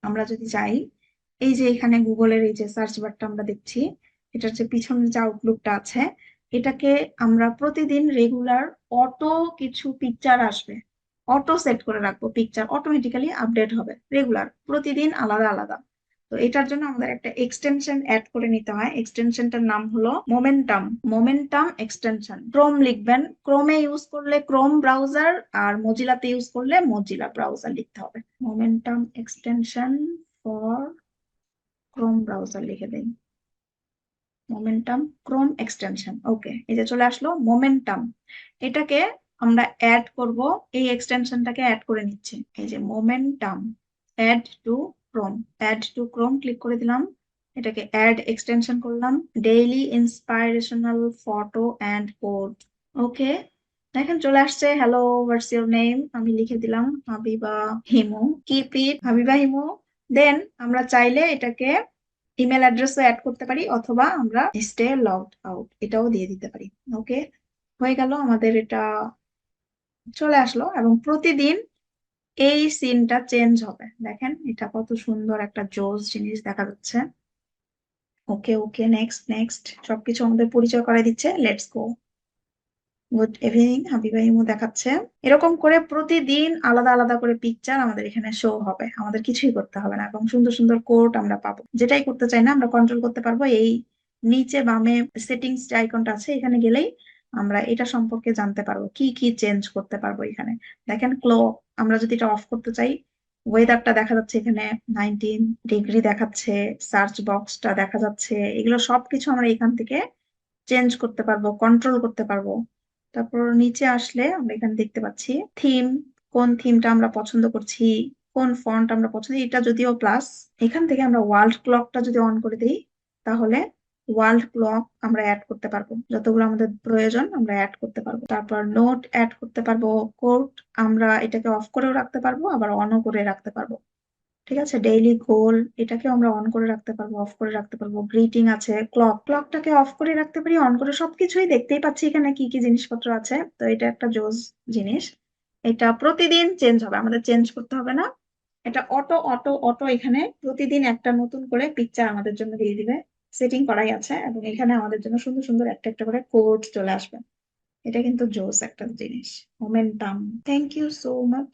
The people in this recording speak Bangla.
আমরা যদি যাই, এই যে এখানে গুগলের এই যে সার্চ বারটা আমরা দেখছি, এটার যে পিছনের যে আউটলুকটা আছে, এটাকে আমরা প্রতিদিন রেগুলার অটো কিছু পিকচার আসবে, অটো সেট করে রাখবো, পিকচার অটোমেটিক্যালি আপডেট হবে রেগুলার, প্রতিদিন আলাদা আলাদা। তো এটার জন্য আমাদের একটা এক্সটেনশন অ্যাড করে নিতে হয়। এক্সটেনশনটার নাম হলো মোমেন্টাম। মোমেন্টাম এক্সটেনশন, ক্রোম লিখবেন, ক্রোমে ইউজ করলে ক্রোম ব্রাউজার, আর মজিলাতে ইউজ করলে মজিলা ব্রাউজার লিখতে হবে। Momentum extension for Chrome browser লিখে দেই, মোমেন্টাম ক্রোম এক্সটেনশন। ওকে, এই যে চলে আসলো মোমেন্টাম। এটাকে আমরা অ্যাড করব, এই এক্সটেনশনটাকে অ্যাড করে নিচ্ছি। এই যে momentum, add to Chrome, add to Chrome click করে দিলাম, এটাকে অ্যাড এক্সটেনশন করলাম, daily inspirational photo and code. Okay, দেখেন চলে আসছে, হ্যালো হোয়াটস ইউর নেম, আমি লিখে দিলাম হাবিবা হিমু, কিপ ইট হাবিবা হিমু। দেন আমরা চাইলে এটাকে ইমেল অ্যাড্রেসও অ্যাড করতে পারি, অথবা আমরা স্টে লগড আউট এটাও দিয়ে দিতে পারি। ওকে, হয়ে গেল আমাদের এটা, চলে আসলো। এবং প্রতিদিন এই সিনটা চেঞ্জ হবে, দেখেন এটা কত সুন্দর একটা জোস জিনিস দেখা যাচ্ছে। ওকে ওকে, নেক্সট নেক্সট, সবকিছু আমাদের পরিচয় করে দিচ্ছে, let's go. Good evening Habiba Himu দেখাচ্ছে। এরকম করে প্রতিদিন আলাদা আলাদা করে পিকচার আমাদের এখানে শো হবে, আমাদের কিছুই করতে হবে না, এবং সুন্দর সুন্দর কোড আমরা পাবো। যেটাই করতে চাই না আমরা কন্ট্রোল করতে পারবো, এই নিচে বামে সেটিংস যে আইকনটা আছে এখানে গেলেই আমরা এটা সম্পর্কে জানতে পারবো, কি কি চেঞ্জ করতে পারবো এখানে। দেখেন ক্লক, আমরা যদি এটা অফ করতে চাই, ওয়েদারটা দেখা যাচ্ছে এখানে 19 ডিগ্রি দেখাচ্ছে, সার্চ বক্সটা দেখা যাচ্ছে, এগুলো সবকিছু আমরা এখান থেকে চেঞ্জ করতে পারবো, কন্ট্রোল করতে পারবো। তারপর নিচে আসলে আমরা এখানে দেখতে পাচ্ছি থিম, কোন থিমটা আমরা পছন্দ করছি, কোন ফন্ট আমরা পছন্দ, এটা যদিও প্লাস। এখান থেকে আমরা ওয়ার্ল্ড ক্লকটা যদি অন করে দিই, তাহলে ওয়ার্ল্ড ক্লক আমরা অ্যাড করতে পারবো, যতগুলো আমাদের প্রয়োজন আমরা অ্যাড করতে পারবো। তারপর নোট অ্যাড করতে পারবো, কোড আমরা এটাকে অফ করেও রাখতে পারবো, আবার অনও করে রাখতে পারবো। ঠিক আছে, ডেইলি গোল এটাকে আমরা অন করে রাখতে পারবো, অফ করে রাখতে পারবো। গ্রিটিং আছে, ক্লক, ক্লকটাকে অফ করে রাখতে পারি, অন করে, সবকিছুই দেখতেই পাচ্ছি এখানে কি কি জিনিসপত্র আছে। তো এটা একটা জোস জিনিস, এটা প্রতিদিন চেঞ্জ হবে, আমাদের চেঞ্জ করতে হবে না। এটা অটো অটো অটো এখানে প্রতিদিন একটা নতুন করে পিকচার আমাদের জন্য দিয়ে দিবে, সেটিং করাই আছে, এবং এখানে আমাদের জন্য সুন্দর সুন্দর একটা একটা করে কোড চলে আসবে। এটা কিন্তু জোস একটা জিনিস, momentum. Thank you so much.